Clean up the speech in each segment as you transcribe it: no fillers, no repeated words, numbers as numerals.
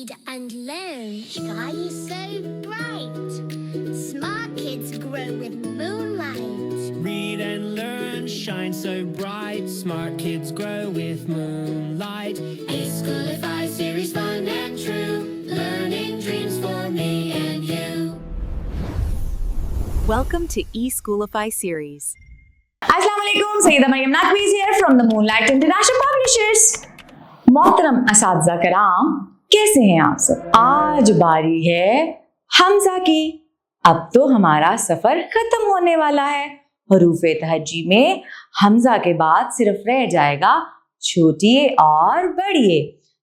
Read and learn, shine so bright. Smart kids grow with moonlight. Read and learn, shine so bright. Smart kids grow with moonlight. eSchoolify series, fun and true. Learning dreams for me and you. Welcome to eSchoolify series. Assalamualaikum, Sayyida Maryam Naqvi here from the Moonlight International Publishers. मोहतरम असातिज़ा कराम, कैसे हैं आप सब? आज बारी है हमज़ा की। अब तो हमारा सफर खत्म होने वाला है। हरूफ तहज्जी में हमज़ा के बाद सिर्फ रह जाएगा छोटिए और बड़िए।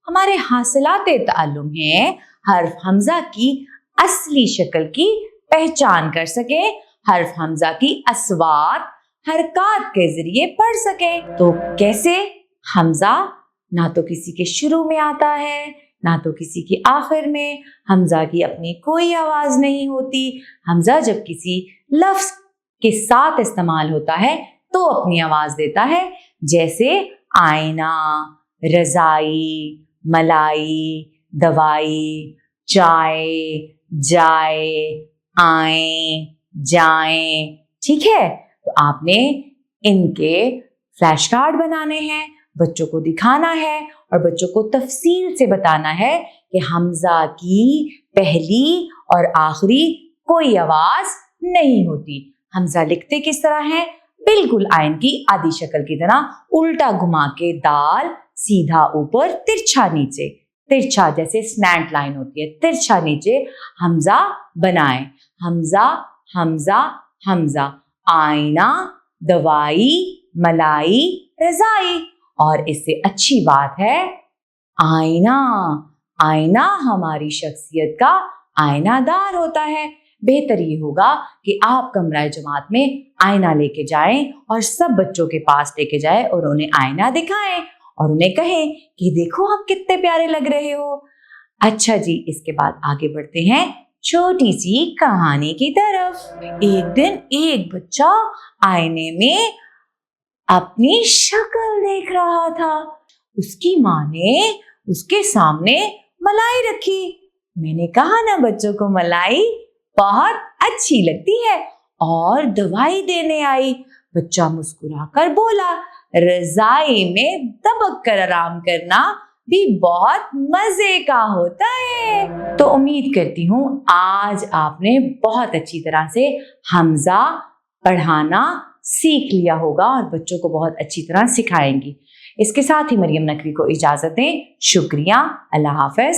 हमारे हासिलाते ताल्लुम हैं हर्फ हमज़ा की असली शक्ल की पहचान कर सके, हर्फ हमज़ा की अस्वात हरकत के जरिए पढ़ सके। तो कैसे? हमज़ा ना तो किसी के शुरू में आता है, ना तो किसी के आखिर में। हमज़ा की अपनी कोई आवाज नहीं होती। हमज़ा जब किसी लफ्ज के साथ इस्तेमाल होता है तो अपनी आवाज देता है, जैसे आईना, रजाई, मलाई, दवाई, चाय, जाए, आए, जाएं। ठीक है, तो आपने इनके फ्लैश कार्ड बनाने हैं, बच्चों को दिखाना है और बच्चों को तफसील से बताना है कि हमज़ा की पहली और आखिरी कोई आवाज नहीं होती। हमज़ा लिखते किस तरह है? बिल्कुल आयन की आधी शक्ल की तरह, उल्टा घुमा के दाल, सीधा ऊपर, तिरछा नीचे। तिरछा जैसे स्लैंट लाइन होती है, तिरछा नीचे हमज़ा बनाएं। हमज़ा, हमज़ा, हमज़ा, आईना, दवाई, मलाई, रजाई। और इससे अच्छी बात है आईना। आईना हमारी शख्सियत का आईनादार होता है। बेहतर ये होगा कि आप कमरा जमात में आईना लेके जाएं और सब बच्चों के पास लेके जाएं और उन्हें आईना दिखाएं और उन्हें कहें कि देखो आप कितने प्यारे लग रहे हो। अच्छा जी, इसके बाद आगे बढ़ते हैं छोटी सी कहानी की तरफ। एक दिन एक बच्चा आईने में अपनी शक्ल देख रहा था। उसकी माँ ने उसके सामने मलाई रखी। मैंने कहा ना बच्चों को मलाई बहुत अच्छी लगती है, और दवाई देने आई। बच्चा मुस्कुराकर बोला, रजाई में दबक कर आराम करना भी बहुत मजे का होता है। तो उम्मीद करती हूँ आज आपने बहुत अच्छी तरह से हमज़ा पढ़ाना सीख लिया होगा और बच्चों को बहुत अच्छी तरह सिखाएंगी। इसके साथ ही मरियम नकवी को इजाजत दें। शुक्रिया। अल्लाह हाफ़िज़।